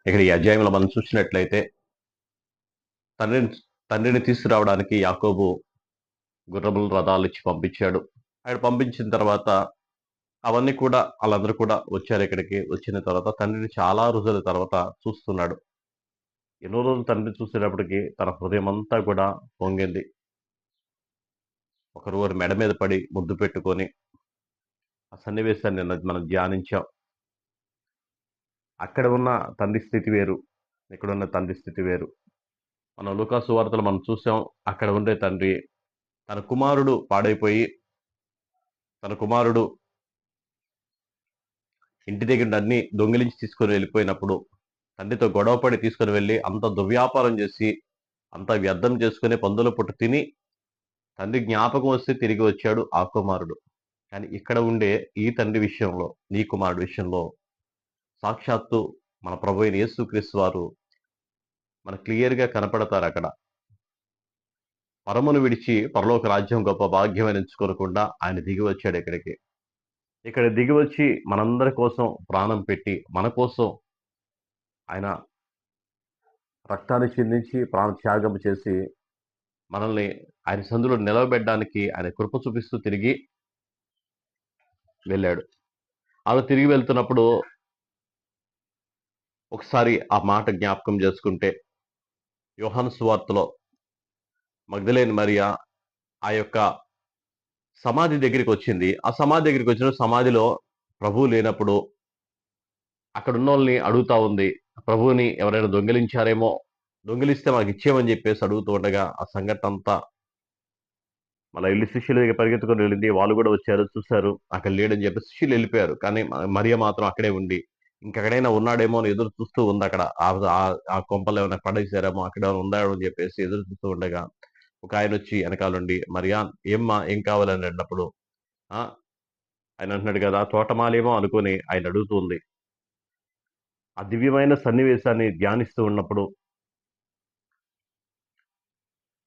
ఇక్కడ ఈ అధ్యాయంలో మనం చూసినట్లయితే తండ్రిని తండ్రిని తీసుకురావడానికి యాకోబు గుర్రములు రథాలు ఇచ్చి పంపించాడు. ఆయన పంపించిన తర్వాత అవన్నీ కూడా వాళ్ళందరూ కూడా వచ్చారు. ఇక్కడికి వచ్చిన తర్వాత తండ్రిని చాలా రోజుల తర్వాత చూస్తున్నాడు. ఎన్నో రోజులు తండ్రిని చూసేటప్పటికి తన హృదయం అంతా కూడా పొంగింది. ఒకరోజు మెడ మీద పడి ముద్దు పెట్టుకొని ఆ సన్నివేశాన్ని మనం ధ్యానించాం. అక్కడ ఉన్న తండ్రి స్థితి వేరు, ఇక్కడున్న తండ్రి స్థితి వేరు. మనం లూకా సువార్తలో మనం చూసాం. అక్కడ ఉండే తండ్రి తన కుమారుడు పాడైపోయి, తన కుమారుడు ఇంటి దగ్గర అన్ని దొంగిలించి తీసుకొని వెళ్ళిపోయినప్పుడు తండ్రితో గొడవపడి తీసుకొని వెళ్ళి అంత దుర్వ్యాపారం చేసి అంత వ్యర్థం చేసుకుని పందుల పుట్ట తిని తండ్రి జ్ఞాపకం వస్తే తిరిగి వచ్చాడు ఆ కుమారుడు. కానీ ఇక్కడ ఉండే ఈ తండ్రి విషయంలో, ఈ కుమారుడు విషయంలో సాక్షాత్తు మన ప్రభు అయిన యేసుక్రీస్తు వారు మన క్లియర్‌గా కనపడతారు అక్కడ. పరమును విడిచి పరలోక రాజ్యం గొప్ప భాగ్యమని ఎంచుకోకుండా ఆయన దిగి వచ్చాడు ఇక్కడికి. ఇక్కడ దిగి వచ్చి మనందరి కోసం ప్రాణం పెట్టి, మన కోసం ఆయన రక్తాన్ని చిందించి ప్రాణ త్యాగం చేసి మనల్ని ఆయన సందులో నిలవబెట్టడానికి ఆయన కృప చూపిస్తూ తిరిగి వెళ్ళాడు. అలా తిరిగి వెళ్తున్నప్పుడు ఒకసారి ఆ మాట జ్ఞాపకం చేసుకుంటే యోహాను సువార్తలో మగ్దలేని మరియా ఆ యొక్క సమాధి దగ్గరికి వచ్చింది. ఆ సమాధి దగ్గరికి వచ్చిన సమాధిలో ప్రభువు లేనప్పుడు అక్కడ ఉన్నోళ్ళని అడుగుతా ఉంది. ప్రభువుని ఎవరైనా దొంగిలించారేమో, దొంగిలిస్తే మాకు ఇచ్చేయమని చెప్పేసి అడుగుతూ ఉండగా ఆ సంఘటన అంతా మళ్ళా ఎళ్లి శిష్యుల దగ్గర పరిగెత్తుకొని వెళ్ళింది. వాళ్ళు కూడా వచ్చారు, చూసారు. అక్కడ లేడని చెప్పి శిష్యులు వెళ్ళిపోయారు. కానీ మరియ మాత్రం అక్కడే ఉండి ఇంకెక్కడైనా ఉన్నాడేమో అని ఎదురు చూస్తూ ఉంది అక్కడ. ఆ కొంపలో ఏమైనా పడేసారేమో, అక్కడేమైనా ఉన్నాడో అని చెప్పేసి ఎదురు చూస్తూ ఉండగా ఒక ఆయనొచ్చి వెనకాలుండి "మరియా ఏమ్మా ఏం కావాలని" అన్నప్పుడు ఆ! ఆయన అంటున్నాడు కదా! తోటమాలేమో అనుకోని ఆయన అడుగుతుంది. ఆ దివ్యమైన సన్నివేశాన్ని ధ్యానిస్తూ ఉన్నప్పుడు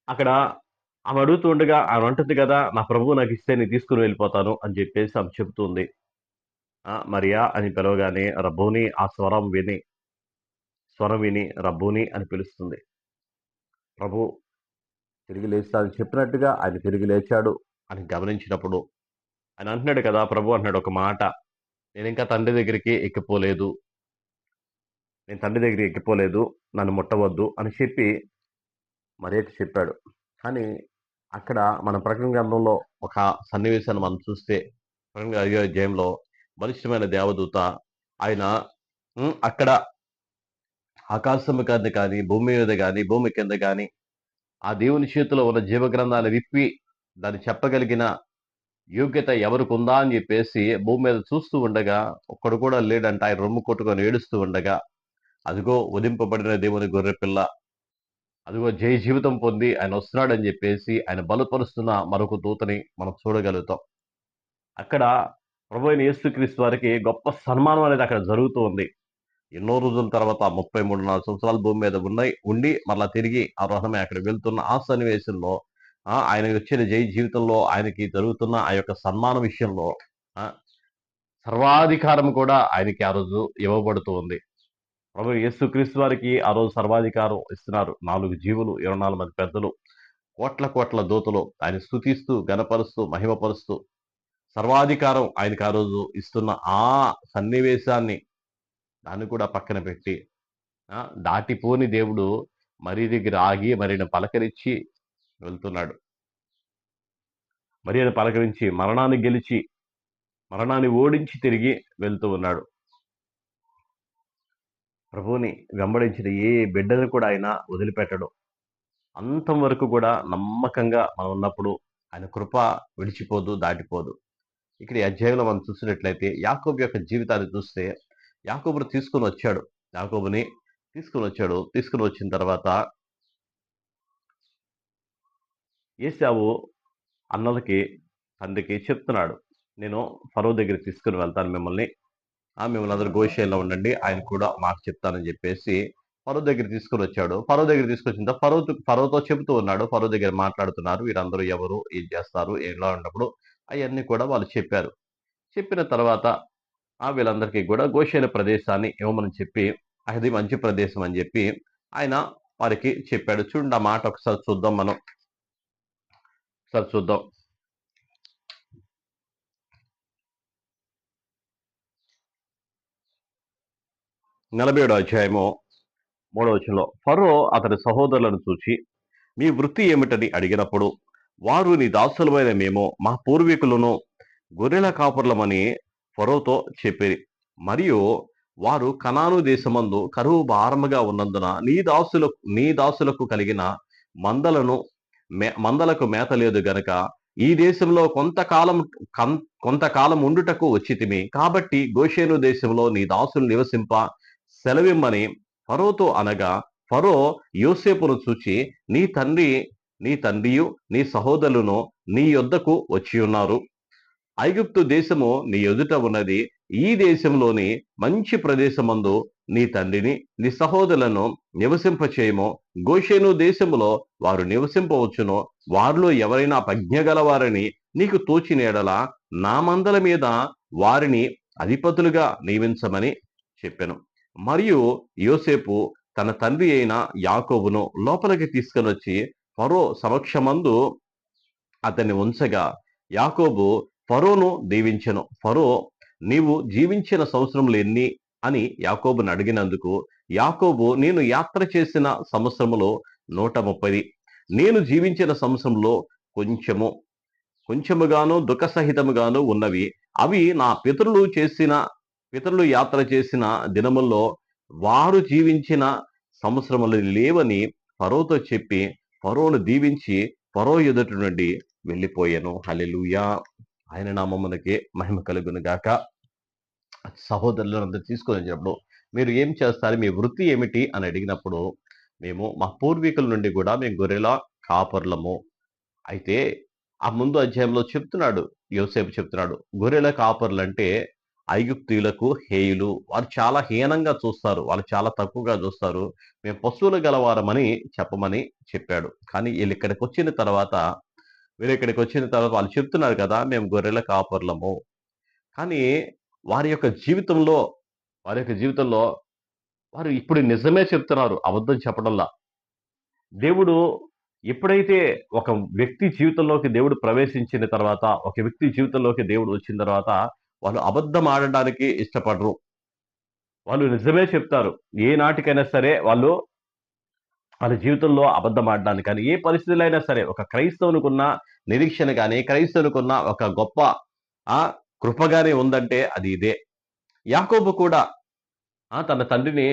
అక్కడ ఆమె అడుగుతూ ఉండగా ఆమె అంటుంది కదా! "నా ప్రభువు నాకిస్తే నేను తీసుకొని వెళ్ళిపోతాను" అని చెప్పేసి ఆమె చెప్తుంది. మరియా అని పిలవగానే రబ్బూని ఆ స్వరం విని రబ్బూని అని పిలుస్తుంది. ప్రభు తిరిగి లేస్తాడని చెప్పినట్టుగా ఆయన తిరిగి లేచాడు అని గమనించినప్పుడు ఆయన అంటున్నాడు కదా! ప్రభు అంటున్నాడు ఒక మాట. "నేనింకా తండ్రి దగ్గరికి ఎక్కిపోలేదు. నేను తండ్రి దగ్గరికి ఎక్కిపోలేదు. నన్ను ముట్టవద్దు" అని చెప్పి మరియకి చెప్పాడు. కానీ అక్కడ మన ప్రకటన గ్రంథంలో ఒక సన్నివేశాన్ని మనం చూస్తే ప్రకటన 5వ అధ్యాయంలో బలిష్టమైన దేవదూత ఆయన అక్కడ ఆకాశము కింద కానీ, భూమి మీద గాని, భూమి కింద గాని ఆ దేవుని చేతిలో ఉన్న జీవగ్రంథాన్ని విప్పి దాన్ని చెప్పగలిగిన యోగ్యత ఎవరికుందా అని చెప్పేసి భూమి మీద చూస్తూ ఉండగా ఒక్కడు కూడా లేడంట. ఆయన రొమ్ము కొట్టుకొని ఏడుస్తూ ఉండగా, అదిగో వధింపబడిన దేవుని గొర్రెపిల్ల, అదిగో జయ జీవితం పొంది ఆయన వస్తున్నాడని చెప్పేసి ఆయన బలపరుస్తున్న మరొక దూతని మనం చూడగలుగుతాం. అక్కడ ప్రభువైన యేసుక్రీస్తు వారికి గొప్ప సన్మానం అనేది అక్కడ జరుగుతూ ఉంది. ఎన్నో రోజుల తర్వాత 33 సంవత్సరాలు భూమి మీద ఉండి మరలా తిరిగి ఆ రథమే అక్కడికి వెళ్తున్న ఆ సన్నివేశంలో ఆయనకి వచ్చిన జై జీవితంలో ఆయనకి జరుగుతున్న ఆ యొక్క సన్మానం విషయంలో ఆ, సర్వాధికారం కూడా ఆయనకి ఆ రోజు ఇవ్వబడుతూ ఉంది. ప్రభు యేసుక్రీస్తు వారికి ఆ రోజు సర్వాధికారం ఇస్తున్నారు. 4 జీవులు, 24 మంది పెద్దలు, కోట్ల కోట్ల దూతలు ఆయన స్తుతిస్తూ, గణపరుస్తూ, మహిమపరుస్తూ సర్వాధికారం ఆయనకి ఆ రోజు ఇస్తున్న ఆ సన్నివేశాన్ని దాన్ని కూడా పక్కన పెట్టి దాటిపోని దేవుడు మరి దగ్గర ఆగి మరిని పలకరించి వెళ్తున్నాడు. మరియను పలకరించి మరణాన్ని గెలిచి, మరణాన్ని ఓడించి తిరిగి వెళ్తూ ఉన్నాడు. ప్రభువుని వెంబడించిన ఏ బిడ్డను కూడా ఆయన వదిలిపెట్టడు. అంతం వరకు కూడా నమ్మకంగా మనం ఉన్నప్పుడు ఆయన కృప విడిచిపోదు, దాటిపోదు. ఇక్కడ ఈ అధ్యాయంలో మనం చూసినట్లయితే యాకోబు యొక్క జీవితాన్ని చూస్తే యాకోబుని తీసుకొని వచ్చాడు. యాకోబుని తీసుకొని వచ్చాడు. తీసుకొని వచ్చిన తర్వాత ఏశావు అన్నలకి, తండ్రికి చెప్తున్నాడు. నేను ఫరో దగ్గరికి తీసుకొని వెళ్తాను మిమ్మల్ని. మిమ్మల్ని అందరూ గోషేన్‌లో ఉండండి. ఆయన కూడా మాకు చెప్తానని చెప్పేసి ఫరో దగ్గర తీసుకొని వచ్చాడు. ఫరో దగ్గర తీసుకొచ్చిన తర్వాత ఫరోతో చెబుతూ ఉన్నాడు. ఫరో దగ్గర మాట్లాడుతున్నారు. వీరందరూ ఎవరు? ఏం చేస్తారు? ఎలా ఉన్నప్పుడు అయన్నీ కూడా వాళ్ళు చెప్పారు. చెప్పిన తర్వాత వీళ్ళందరికీ కూడా గోషేను ప్రదేశాన్ని ఇవ్వమని చెప్పి అది మంచి ప్రదేశం అని చెప్పి ఆయన వారికి చెప్పాడు. చూడండి ఆ మాట ఒకసారి చూద్దాం మనం. ఒకసారి చూద్దాం. 47 అధ్యాయము 3వ వచనంలో ఫరో అతని సహోదరులను చూచి మీ వృత్తి ఏమిటని అడిగినప్పుడు వారు నీ దాసులమైన మేము మా పూర్వీకులను గొర్రెల కాపర్లమని ఫరోతో చెప్పిరి. మరియు వారు కనాను దేశమందు కరువు భారముగా ఉన్నందున నీ దాసులకు కలిగిన మందలను మందలకు మేత లేదు గనక ఈ దేశంలో కొంతకాలం ఉండుటకు వచ్చితిమి. కాబట్టి గోషేను దేశంలో నీ దాసులు నివసింప సెలవిమ్మని ఫరోతో అనగా ఫరో యోసేపును చూచి నీ తండ్రియు నీ సహోదరులను నీ యొద్దకు వచ్చి ఉన్నారు. ఐగుప్తు దేశము నీ ఎదుట ఉన్నది. ఈ దేశంలోని మంచి ప్రదేశమందు నీ తండ్రిని నీ సహోదరులను నివసింపచేయము. గోషేను దేశములో వారు నివసింపవచ్చును. వారిలో ఎవరైనా ప్రజ్ఞ గలవారని నీకు తోచిన ఎడల నా మందల మీద వారిని అధిపతులుగా నియమించమని చెప్పెను. మరియు యోసేపు తన తండ్రి అయిన యాకోబును లోపలికి తీసుకొని వచ్చి ఫరో సమక్షమందు అతన్ని ఉంచగా యాకోబు ఫరోను దీవించెను. ఫరో నీవు జీవించిన సంవత్సరములు ఎన్ని అని యాకోబును అడిగినందుకు యాకోబు నేను యాత్ర చేసిన సంవత్సరములో 130, నేను జీవించిన సంవత్సరంలో కొంచెముగాను దుఃఖ సహితముగాను ఉన్నవి. అవి నా పితరులు యాత్ర చేసిన దినముల్లో వారు జీవించిన సంవత్సరములు లేవని ఫరోతో చెప్పి ఫరోను దీవించి ఫరో ఎదుటి నుండి వెళ్ళిపోయాను. హల్లెలూయా. ఆయన నామమునకే మహిమ కలుగును గాక. సహోదరులందరూ తీసుకొని వచ్చినప్పుడు మీరు ఏం చేస్తారు, మీ వృత్తి ఏమిటి అని అడిగినప్పుడు మేము మా పూర్వీకుల నుండి కూడా మేము గొర్రెల కాపర్లము. అయితే ఆ ముందు అధ్యాయంలో యోసేపు చెప్తున్నాడు గొర్రెల కాపర్లు అంటే ఐగుప్తీయులకు హేయులు. వారు చాలా హీనంగా చూస్తారు, వాళ్ళు చాలా తక్కువగా చూస్తారు. మేము పశువులు గలవారమని చెప్పమని చెప్పాడు. కానీ వీళ్ళు ఇక్కడికి వచ్చిన తర్వాత వాళ్ళు చెప్తున్నారు కదా మేము గొర్రెల కాపర్లము. కానీ వారి యొక్క జీవితంలో వారు ఇప్పుడు నిజమే చెప్తున్నారు, అబద్ధం చెప్పడంలా. దేవుడు ఎప్పుడైతే ఒక వ్యక్తి జీవితంలోకి దేవుడు ప్రవేశించిన తర్వాత, ఒక వ్యక్తి జీవితంలోకి దేవుడు వచ్చిన తర్వాత వాళ్ళు అబద్ధం ఆడడానికి ఇష్టపడరు. వాళ్ళు నిజమే చెప్తారు. ఏ నాటికైనా సరే వాళ్ళ జీవితంలో అబద్ధం ఆడడానికి కానీ ఏ పరిస్థితుల్లో అయినా సరే ఒక క్రైస్తవునికున్న నిరీక్షణ కానీ క్రైస్తవునికున్న ఒక గొప్ప కృపగానే ఉందంటే అది ఇదే. యాకోబు కూడా తన తండ్రిని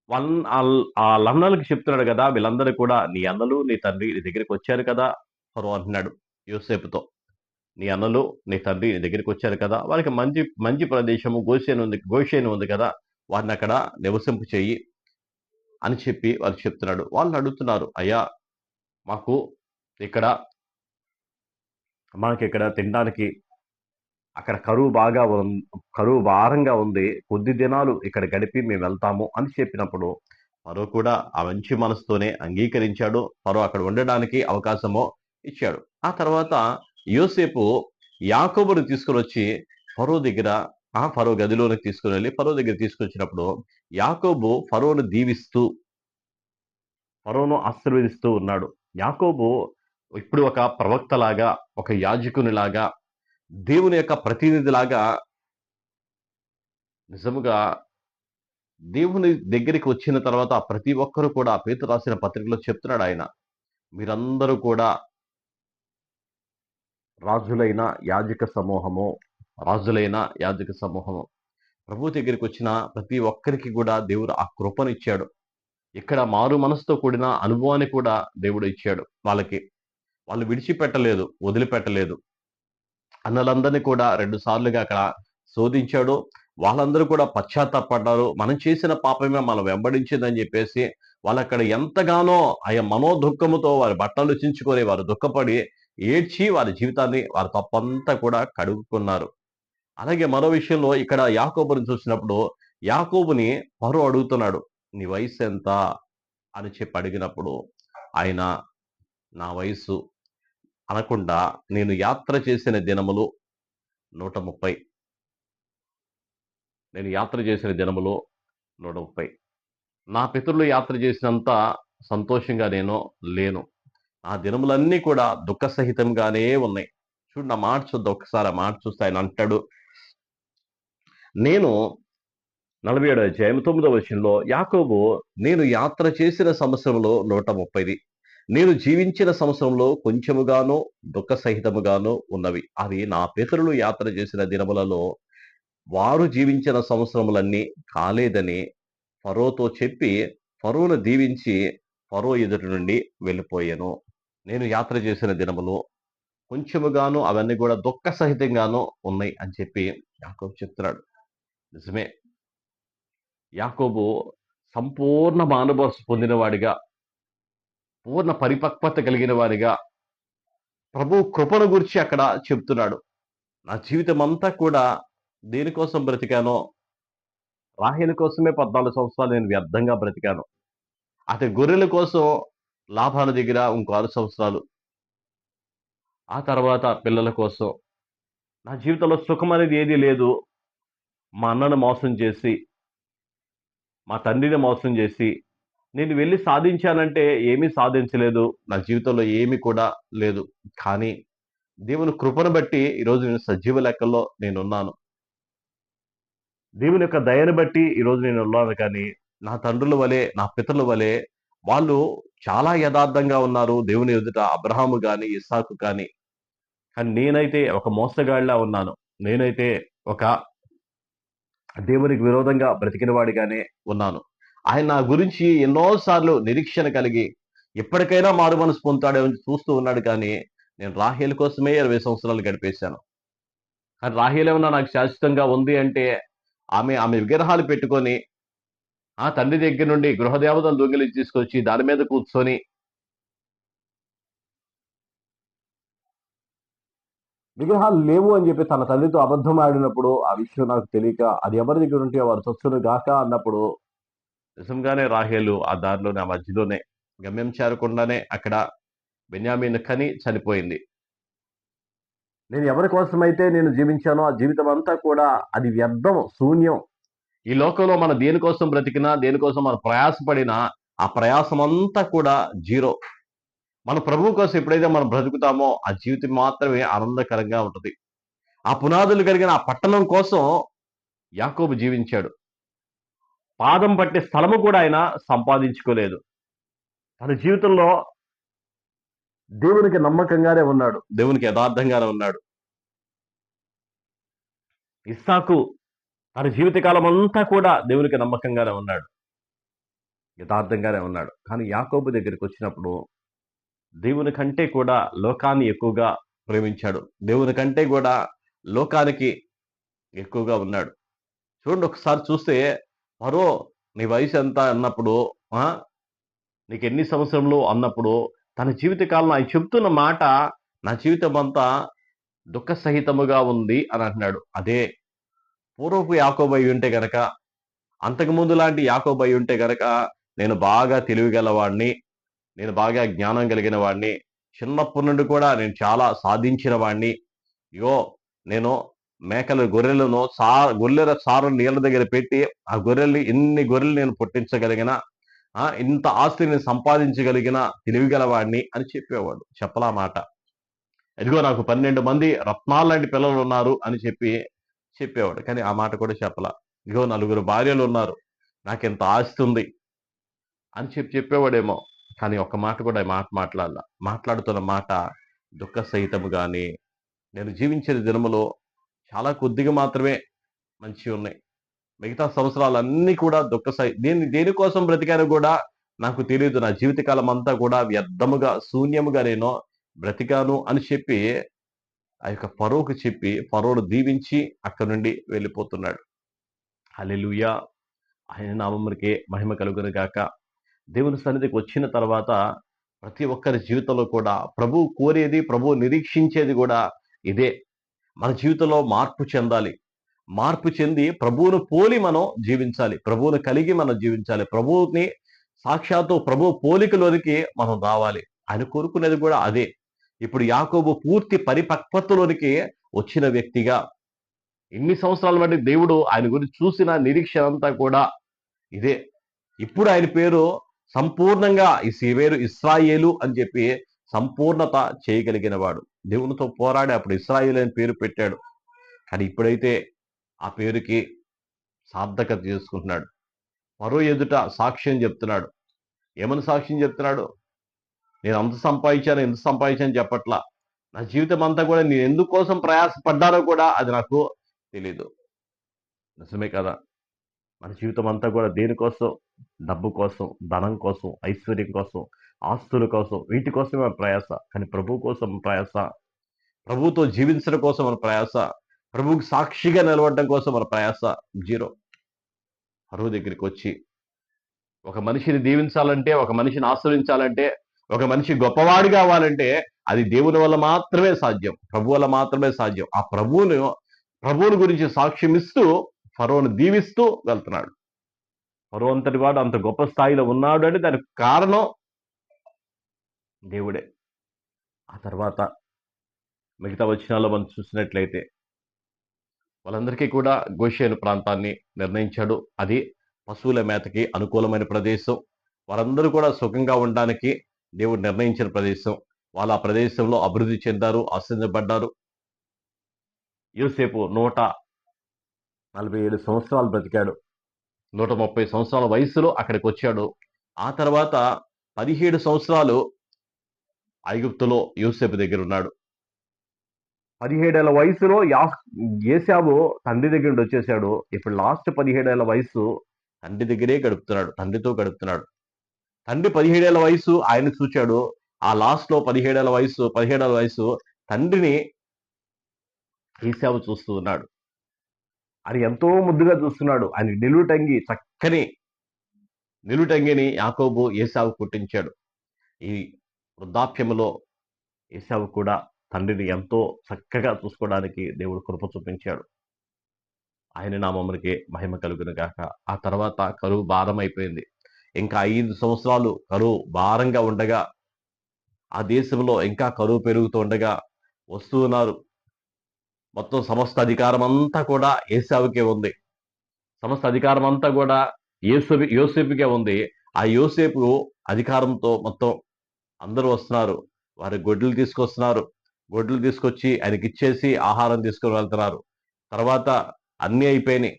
వాళ్ళన్నలకు చెప్తున్నాడు కదా, వీళ్ళందరూ కూడా నీ అన్నలు నీ తండ్రి నీ దగ్గరికి వచ్చారు కదా ఫరో అంటున్నాడు యోసేపుతో. నీ అన్నలు నీ తండ్రి నీ దగ్గరికి వచ్చారు కదా, వారికి మంచి ప్రదేశము గోషేను ఉంది కదా, వారిని అక్కడ నివసింపు చెయ్యి అని చెప్పి వారు చెప్తున్నాడు. వాళ్ళు అడుగుతున్నారు, అయ్యా మనకి ఇక్కడ తినడానికి అక్కడ కరువు భారంగా ఉంది, కొద్ది దినాలు ఇక్కడ గడిపి మేము వెళ్తాము అని చెప్పినప్పుడు ఫరో కూడా ఆ మంచి మనసుతోనే అంగీకరించాడు. ఫరో అక్కడ ఉండడానికి అవకాశము ఇచ్చాడు. ఆ తర్వాత యోసేపు యాకోబును తీసుకుని వచ్చి ఫరో గదిలోనికి తీసుకుని వెళ్ళి ఫరో దగ్గర తీసుకొచ్చినప్పుడు యాకోబు ఫరోను దీవిస్తూ ఫరోను ఆశీర్వదిస్తూ ఉన్నాడు. యాకోబు ఇప్పుడు ఒక ప్రవక్తలాగా, ఒక యాజకునిలాగా, దేవుని యొక్క ప్రతినిధిలాగా నిజముగా దేవుని దగ్గరికి వచ్చిన తర్వాత ప్రతి ఒక్కరు కూడా పేతురు రాసిన పత్రికలో చెప్తున్నాడు ఆయన, మీరందరూ కూడా రాజులైన యాజక సమూహము ప్రభు దగ్గరికి వచ్చిన ప్రతి ఒక్కరికి కూడా దేవుడు ఆ కృపనిచ్చాడు. ఇక్కడ మారు మనసుతో కూడిన అనుభవాన్ని కూడా దేవుడు ఇచ్చాడు. వాళ్ళు విడిచిపెట్టలేదు, వదిలిపెట్టలేదు. అన్నలందరినీ కూడా 2 సార్లుగా అక్కడ శోధించాడు. వాళ్ళందరూ కూడా పశ్చాత్తాపడ్డారు. మనం చేసిన పాపమే మనం వెంబడించిందని చెప్పేసి వాళ్ళు అక్కడ ఎంతగానో ఆయా మనోదుఃఖముతో వారి బట్టలు చించుకొని వారు దుఃఖపడి ఏడ్చి వారి జీవితాన్ని వారి తప్పంతా కూడా కడుగుకున్నారు. అలాగే మరో విషయంలో ఇక్కడ యాకోబుని చూసినప్పుడు యాకోబుని ఫరో అడుగుతున్నాడు, నీ వయసు ఎంత అని చెప్పి అడిగినప్పుడు ఆయన నా వయసు అనకుండా నేను యాత్ర చేసిన దినములు 130. నేను యాత్ర చేసిన దినములు 130. నా పితరులు యాత్ర చేసినంత సంతోషంగా నేను లేను. ఆ దినములన్నీ కూడా దుఃఖ సహితంగానే ఉన్నాయి. చూడు నా మాట చూద్దాం ఒక్కసారి ఆ మాట చూస్తే ఆయన అంటాడు, నేను 47వ అధ్యాయం 9వ వచనంలో యాకోబు నేను యాత్ర చేసిన సంవత్సరంలో 130 నేను జీవించిన సంవత్సరంలో కొంచెముగాను దుఃఖ సహితముగాను ఉన్నవి. అవి నా పితరులు యాత్ర చేసిన దినములలో వారు జీవించిన సంవత్సరములన్నీ కాలేదని ఫరోతో చెప్పి ఫరోను దీవించి ఫరో ఎదుటి నుండి వెళ్ళిపోయాను. నేను యాత్ర చేసిన దినములు కొంచెముగాను అవన్నీ కూడా దుఃఖ సహితంగాను ఉన్నాయి అని చెప్పి యాకోబు చెప్తున్నాడు. నిజమే. యాకోబు సంపూర్ణ మానవసు పొందినవాడిగా, పూర్ణ పరిపక్వత కలిగిన వాడిగా ప్రభు కృపను గురించి అక్కడ చెప్తున్నాడు. నా జీవితం అంతా కూడా దేనికోసం బ్రతికానో, రాహేలు కోసమే 14 సంవత్సరాలు నేను వ్యర్థంగా బ్రతికాను. అతని గొర్రెల కోసం లాభాల దగ్గర ఇంకో 6 సంవత్సరాలు, ఆ తర్వాత పిల్లల కోసం నా జీవితంలో సుఖం అనేది ఏదీ లేదు. మా అన్నను మోసం చేసి, మా తండ్రిని మోసం చేసి, నేను వెళ్లి సాధించానంటే ఏమీ సాధించలేదు. నా జీవితంలో ఏమీ కూడా లేదు. కానీ దేవుని కృపను బట్టి ఈరోజు నేను సజీవ లెక్కల్లో నేనున్నాను. దేవుని యొక్క దయను బట్టి ఈరోజు నేనున్నాను కానీ, నా తండ్రుల వలె, నా పితరుల వలె వాళ్ళు చాలా యథార్థంగా ఉన్నారు దేవుని ఎదుట. అబ్రహాము గాని, ఇస్సాకు కానీ. కానీ నేనైతే ఒక మోసగాడిలా ఉన్నాను. నేనైతే ఒక దేవునికి విరోధంగా బ్రతికిన వాడిగానే ఉన్నాను. ఆయన నా గురించి ఎన్నో సార్లు నిరీక్షణ కలిగి ఎప్పటికైనా మారు మనసు పొందుతాడేమో అని చూస్తూ ఉన్నాడు కానీ, నేను రాహేలు కోసమే 20 సంవత్సరాలు గడిపేశాను. కానీ రాహేలు ఏమన్నా నాకు శాశ్వతంగా ఉంది అంటే, ఆమె విగ్రహాలు పెట్టుకొని, ఆ తండ్రి దగ్గర నుండి గృహదేవతలు దొంగిలించి తీసుకొచ్చి దాని మీద కూర్చొని విగ్రహాలు లేవు అని చెప్పి తన తల్లితో అబద్ధం ఆడినప్పుడు, ఆ విషయం నాకు తెలియక అది ఎవరి దగ్గర ఉంటే వారు చచ్చును గాక అన్నప్పుడు, నిజంగానే రాహేలు ఆ దారిలోనే, ఆ మధ్యలోనే గమ్యం చేరకుండానే అక్కడ బెన్యామీను కని చనిపోయింది. నేను ఎవరి కోసమైతే నేను జీవించానో ఆ జీవితం అంతా కూడా అది వ్యర్థం, శూన్యం. ఈ లోకంలో మనం దేనికోసం బ్రతికినా, దేనికోసం మనం ప్రయాసపడినా, ఆ ప్రయాసం అంతా కూడా జీరో. మన ప్రభువు కోసం ఎప్పుడైతే మనం బ్రతుకుతామో ఆ జీవితం మాత్రమే ఆనందకరంగా ఉంటది. ఆ పునాదులు కలిగిన ఆ పట్టణం కోసం యాకోబు జీవించాడు. పాదం పట్టే స్థలము కూడా ఆయన సంపాదించుకోలేదు. తన జీవితంలో దేవునికి నమ్మకంగానే ఉన్నాడు. దేవునికి యథార్థంగానే ఉన్నాడు. ఇస్సాకు తన జీవితకాలం అంతా కూడా దేవునికి నమ్మకంగానే ఉన్నాడు. యథార్థంగానే ఉన్నాడు. కానీ యాకోబు దగ్గరికి వచ్చినప్పుడు దేవుని కంటే కూడా లోకాన్ని ఎక్కువగా ప్రేమించాడు. దేవుని కంటే కూడా లోకానికి ఎక్కువగా ఉన్నాడు. చూడండి ఒకసారి చూస్తే ఫరో నీ వయసు ఎంత అన్నప్పుడు, ఆ నీకెన్ని సంవత్సరములు అన్నప్పుడు తన జీవిత కాలంలో ఆయన చెప్తున్న మాట, నా జీవితం అంతా దుఃఖ సహితముగా ఉంది అని అంటున్నాడు. అదే పూర్వపు యాకోబు అయి ఉంటే గనక, అంతకుముందు లాంటి యాకోబు అయి ఉంటే గనక, నేను బాగా తెలివిగలవాడిని, నేను బాగా జ్ఞానం కలిగిన వాడిని, చిన్నప్పటి నుండి కూడా నేను చాలా సాధించిన వాడిని. ఇగో నేను గొర్రెలను గొర్రెల సారు నీళ్ళ దగ్గర పెట్టి ఆ ఇన్ని గొర్రెలు నేను పుట్టించగలిగిన, ఇంత ఆస్తిని సంపాదించగలిగిన తెలివిగల వాడిని అని చెప్పేవాడు. చెప్పలా మాట. ఇదిగో నాకు 12 మంది రత్నాలు లాంటి పిల్లలు ఉన్నారు అని చెప్పేవాడు. కానీ ఆ మాట కూడా చెప్పలా. ఇదిగో 4 భార్యలు ఉన్నారు, నాకింత ఆస్తి ఉంది అని చెప్పేవాడేమో. కానీ ఒక్క మాట కూడా ఈ మాట మాట్లాడలా. మాట్లాడుతున్న మాట దుఃఖ సహితము గాని, నేను జీవించిన దినములో చాలా కొద్దిగా మాత్రమే మంచివి ఉన్నాయి. మిగతా సంవత్సరాలన్నీ కూడా దేనికోసం బ్రతికానో కూడా నాకు తెలీదు. నా జీవితకాలం అంతా కూడా వ్యర్థముగా, శూన్యముగా నేను బ్రతికాను అని చెప్పి ఆ యొక్క ఫరోకు చెప్పి, ఫరోను దీవించి అక్కడి నుండి వెళ్ళిపోతున్నాడు. హల్లెలూయా! ఆయన నామమునకే మహిమ కలుగును గాక. దేవుని సన్నిధికి వచ్చిన తర్వాత ప్రతి ఒక్కరి జీవితంలో కూడా ప్రభువు కోరేది, ప్రభువు నిరీక్షించేది కూడా ఇదే. మన జీవితంలో మార్పు చెందాలి. మార్పు చెంది ప్రభువును పోలి మనం జీవించాలి. ప్రభువును కలిగి మనం జీవించాలి. ప్రభువుని సాక్షాత్తు ప్రభు పోలికలోనికి మనం రావాలి. ఆయన కోరుకునేది కూడా అదే. ఇప్పుడు యాకోబు పూర్తి పరిపక్వతలోనికి వచ్చిన వ్యక్తిగా, ఇన్ని సంవత్సరాల బట్టి దేవుడు ఆయన గురించి చూసిన నిరీక్షణ అంతా కూడా ఇదే. ఇప్పుడు ఆయన పేరు సంపూర్ణంగా పేరు ఇశ్రాయేలు అని చెప్పి సంపూర్ణత చేయగలిగిన వాడు. దేవునితో పోరాడి అప్పుడు ఇశ్రాయేలు అని పేరు పెట్టాడు. కానీ ఇప్పుడైతే ఆ పేరుకి సార్థకత చేసుకుంటున్నాడు. ఫరో ఎదుట సాక్ష్యం చెప్తున్నాడు. ఏమని సాక్ష్యం చెప్తున్నాడు? నేను అంత సంపాదించాను, ఎంత సంపాదించాను చెప్పట్లా. నా జీవితం అంతా కూడా నేను ఎందుకోసం ప్రయాసపడ్డానో కూడా అది నాకు తెలీదు. నిజమే కదా! మన జీవితం అంతా కూడా దేనికోసం? డబ్బు కోసం, ధనం కోసం, ఐశ్వర్యం కోసం, ఆస్తుల కోసం, వీటి కోసమే మన ప్రయాస. కానీ ప్రభు కోసం ప్రయాస, ప్రభువుతో జీవించడం కోసం మన ప్రయాస, ప్రభువుకి సాక్షిగా నిలబడడం కోసం మన ప్రయాస జీరో. ఫరో దగ్గరికి వచ్చి ఒక మనిషిని దీవించాలంటే, ఒక మనిషిని ఆశ్రయించాలంటే, ఒక మనిషి గొప్పవాడు కావాలంటే అది దేవుని వల్ల మాత్రమే సాధ్యం, ప్రభు వల్ల మాత్రమే సాధ్యం. ఆ ప్రభువుని గురించి సాక్ష్యం ఇస్తూ ఫరోను దీవిస్తూ వెళ్తున్నాడు. ఫరో అంతటి వాడు అంత గొప్ప స్థాయిలో ఉన్నాడు అంటే దానికి కారణం దేవుడే. ఆ తర్వాత మిగతా వచనాల్లో మనం చూసినట్లయితే వాళ్ళందరికీ కూడా గోషేను ప్రాంతాన్ని నిర్ణయించాడు. అది పశువుల మేతకి అనుకూలమైన ప్రదేశం. వారందరూ కూడా సుఖంగా ఉండడానికి దేవుడు నిర్ణయించిన ప్రదేశం. వాళ్ళు ఆ ప్రదేశంలో అభివృద్ధి చెందారు, ఆశీర్వదించబడ్డారు. యోసేపు 147 సంవత్సరాలు బ్రతికాడు. 130 సంవత్సరాల వయసులో అక్కడికి వచ్చాడు. ఆ తర్వాత 17 సంవత్సరాలు ఐగుప్తులో యోసేపు దగ్గర ఉన్నాడు. 17 ఏళ్ల వయసులో ఏశావు తండ్రి దగ్గర నుండి వచ్చేసాడు. ఇప్పుడు లాస్ట్ 17 ఏళ్ల వయసు తండ్రి దగ్గరే గడుపుతున్నాడు, తండ్రితో గడుపుతున్నాడు. తండ్రి 17 ఏళ్ల వయసు ఆయన చూచాడు. ఆ లాస్ట్ లో 17 ఏళ్ల వయసు తండ్రిని ఏశావు చూస్తూ ఉన్నాడు. ఆయన ఎంతో ముద్దుగా చూస్తున్నాడు. ఆయన చక్కని నిలుటంగిని యాకోబు ఏశావు కుట్టించాడు. ఈ వృద్ధాప్యములో ఏశావు కూడా తండ్రిని ఎంతో చక్కగా చూసుకోవడానికి దేవుడు కృప చూపించాడు. ఆయన నామమునికి మహిమ కలుగును గాక. ఆ తర్వాత కరువు భారం అయిపోయింది. ఇంకా 5 సంవత్సరాలు కరువు భారంగా ఉండగా, ఆ దేశంలో ఇంకా కరువు పెరుగుతూ ఉండగా వస్తూ ఉన్నారు. మొత్తం సమస్త అధికారం అంతా కూడా ఏశావుకే ఉంది. సమస్త అధికారం అంతా కూడా యోసేపుకే ఉంది. ఆ యోసేపు అధికారంతో మొత్తం అందరూ వస్తున్నారు. వారి గొడ్లు తీసుకొస్తున్నారు. గొడ్లు తీసుకొచ్చి ఆయనకి ఇచ్చేసి ఆహారం తీసుకొని వెళ్తున్నారు. తర్వాత అన్నీ అయిపోయినాయి.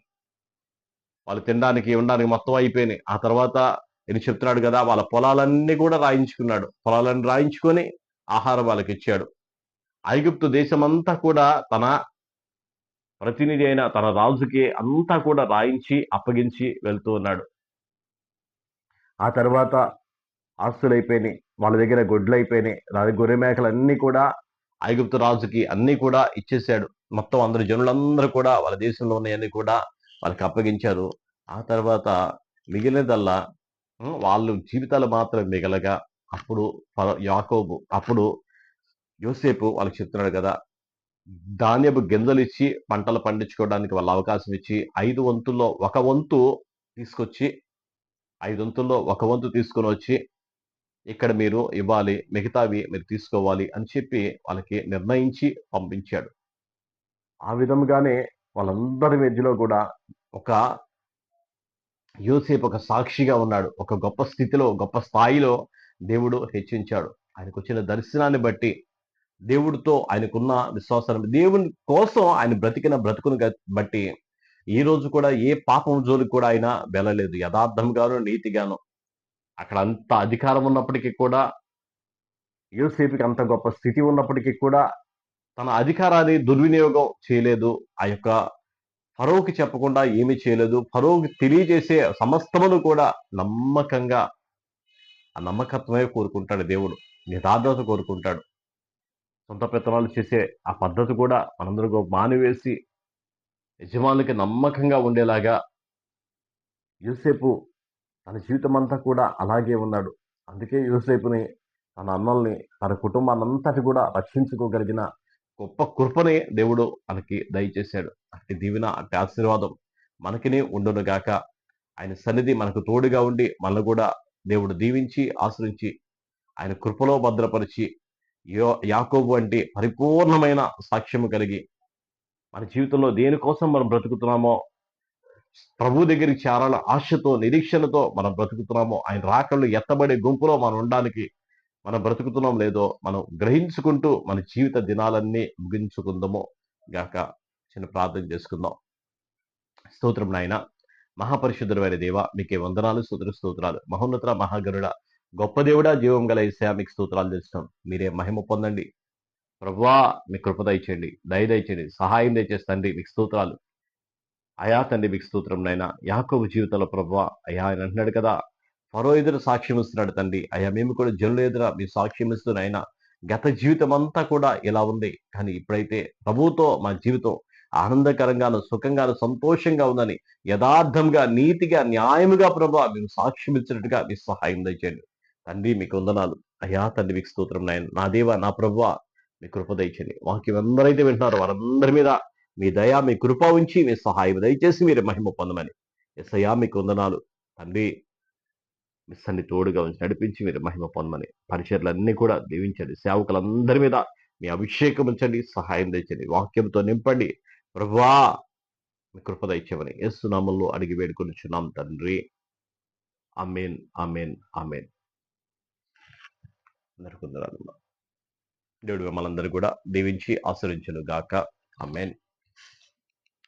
వాళ్ళు తినడానికి ఉండడానికి మొత్తం అయిపోయినాయి. ఆ తర్వాత ఈయన చెప్తున్నాడు కదా, వాళ్ళ పొలాలన్నీ కూడా రాయించుకున్నాడు. పొలాలన్నీ రాయించుకొని ఆహారం వాళ్ళకి ఇచ్చాడు. ఐగుప్తు దేశమంతా కూడా తన ప్రతినిధి అయిన తన రాజుకి అంతా కూడా రాయించి అప్పగించి వెళ్తూ ఉన్నాడు. ఆ తర్వాత ఆస్తులు అయిపోయినాయి, వాళ్ళ దగ్గర గొడ్లు అయిపోయినాయి, గొర్రె మేకలు అన్ని కూడా ఐగుప్తు రాజుకి అన్ని కూడా ఇచ్చేసాడు. మొత్తం అందరు జనులందరూ కూడా వాళ్ళ దేశంలో ఉన్నాయన్నీ కూడా వాళ్ళకి అప్పగించారు. ఆ తర్వాత మిగిలినదల్లా వాళ్ళు జీవితాలు మాత్రం మిగలగా అప్పుడు అప్పుడు యోసేపు వాళ్ళకి చెప్తున్నాడు కదా, ధాన్యపు గింజలు ఇచ్చి పంటలు పండించుకోవడానికి వాళ్ళ అవకాశం ఇచ్చి 5 వంతుల్లో ఒక వంతు తీసుకొచ్చి 5 వంతుల్లో ఒక వంతు తీసుకొని వచ్చి ఇక్కడ మీరు ఇవ్వాలి, మిగతావి మీరు తీసుకోవాలి అని చెప్పి వాళ్ళకి నిర్ణయించి పంపించాడు. ఆ విధంగానే వాళ్ళందరి మధ్యలో కూడా ఒక యోసేపు ఒక సాక్షిగా ఉన్నాడు. ఒక గొప్ప స్థితిలో, గొప్ప స్థాయిలో దేవుడు హెచ్చించాడు. ఆయనకు వచ్చిన దర్శనాన్ని బట్టి, దేవుడితో ఆయనకున్న విశ్వాసాన్ని, దేవుని కోసం ఆయన బ్రతికిన బ్రతుకును బట్టి ఈ రోజు కూడా ఏ పాపం జోలికి కూడా ఆయన వెళ్ళలేదు. యథార్థంగాను, నీతిగాను. అక్కడ అంత అధికారం ఉన్నప్పటికీ కూడా, యోసేపుకి అంత గొప్ప స్థితి ఉన్నప్పటికీ కూడా తన అధికారాన్ని దుర్వినియోగం చేయలేదు. ఆ యొక్క ఫరోకి చెప్పకుండా ఏమీ చేయలేదు. ఫరోకి తెలియజేసే సమస్తమును కూడా నమ్మకంగా, ఆ నమ్మకత్వమే కోరుకుంటాడు దేవుడు. యథార్థత కోరుకుంటాడు. సొంత పెత్తనాలు చేసే ఆ పద్ధతి కూడా మనందరూ మానివేసి యజమానులకి నమ్మకంగా ఉండేలాగా యోసేపు తన జీవితం అంతా కూడా అలాగే ఉన్నాడు. అందుకే యోసేపుని, తన అన్నల్ని, తన కుటుంబాన్ని అంతటి కూడా రక్షించుకోగలిగిన గొప్ప కృపని దేవుడు మనకి దయచేశాడు. అట్టి దీవెన, అట్టి ఆశీర్వాదం మనకినే ఉండును గాక. ఆయన సన్నిధి మనకు తోడుగా ఉండి మనల్ని కూడా దేవుడు దీవించి ఆశ్రయించి ఆయన కృపలో భద్రపరిచి యాకోబు వంటి పరిపూర్ణమైన సాక్ష్యము కలిగి మన జీవితంలో దేనికోసం మనం బ్రతుకుతున్నామో ప్రభు దగ్గరికి చేరాల ఆశతో నిరీక్షణతో మనం బ్రతుకుతున్నామో, ఆయన రాకళ్ళు ఎత్తబడే గుంపులో మనం ఉండడానికి మనం బ్రతుకుతున్నాం లేదో మనం గ్రహించుకుంటూ మన జీవిత దినాలన్నీ ముగించుకుందామో గాక. చిన్న ప్రార్థన చేసుకుందాం. స్తోత్రం నాయన, మహాపరిశుద్ధుడైన దేవ, మీకే వందనాలు, స్తోత్రాలు. మహోన్నత మహాగరుడ, గొప్ప దేవుడా, జీవం గల యేసయ్య, మీకు స్తోత్రాలు చేస్తున్నాం. మీరే మహిమ పొందండి ప్రభువా. మీ కృప దయచేయండి, దయచేయండి, సహాయం దయచేసి తండ్రి. మీకు స్తోత్రాలు అయా తండ్రి, మీకు స్తోత్రం నాయన. యాకోబు జీవితంలో ప్రభువా అయా ఆయన అంటున్నాడు కదా, ఫరో ఎదురు సాక్ష్యం ఇస్తున్నాడు తండ్రి. అయ్యా మేము కూడా జనుల ఎదుర మీ సాక్ష్యం ఇస్తున్నాయినా, గత జీవితం అంతా కూడా ఇలా ఉంది, కానీ ఇప్పుడైతే ప్రభువుతో మా జీవితం ఆనందకరంగాను, సంతోషంగాను, సంతోషంగా ఉందని, యథార్థంగా, నీతిగా, న్యాయముగా ప్రభువా మేము సాక్ష్యం ఇచ్చినట్టుగా మీ సహాయం దయచేయండి తండ్రి. మీకు వందనాలు అయ్యా తండ్రి, మీకు స్తోత్రం నాయన. నా దేవ, నా ప్రభువా మీ కృప దయచేయండి. వాక్యం ఎందరైతే వింటున్నారో వారందరి మీద మీ దయ, మీ కృప ఉంచి మీ సహాయం దయచేసి మీరు మహిమ పొందమని యేసయ్యా మీకు వందనాలు తండ్రి. మీ సన్ని తోడుగా ఉంచి నడిపించి మీరు మహిమ పొందమని, పరిచర్లన్నీ కూడా దీవించండి. సేవకులందరి మీద మీ అభిషేకం ఉంచండి, సహాయం దయచండి, వాక్యంతో నింపండి ప్రభువా. మీ కృప దయచేయమని యేసు నామములో అడిగి వేడుకొనిచున్నాం తండ్రి. ఆమేన్, ఆమేన్, ఆమేన్. అందరికీ వందనాలు. దేవుడు మనందరూ కూడా దీవించి ఆశీర్వదించును గాక. ఆమేన్.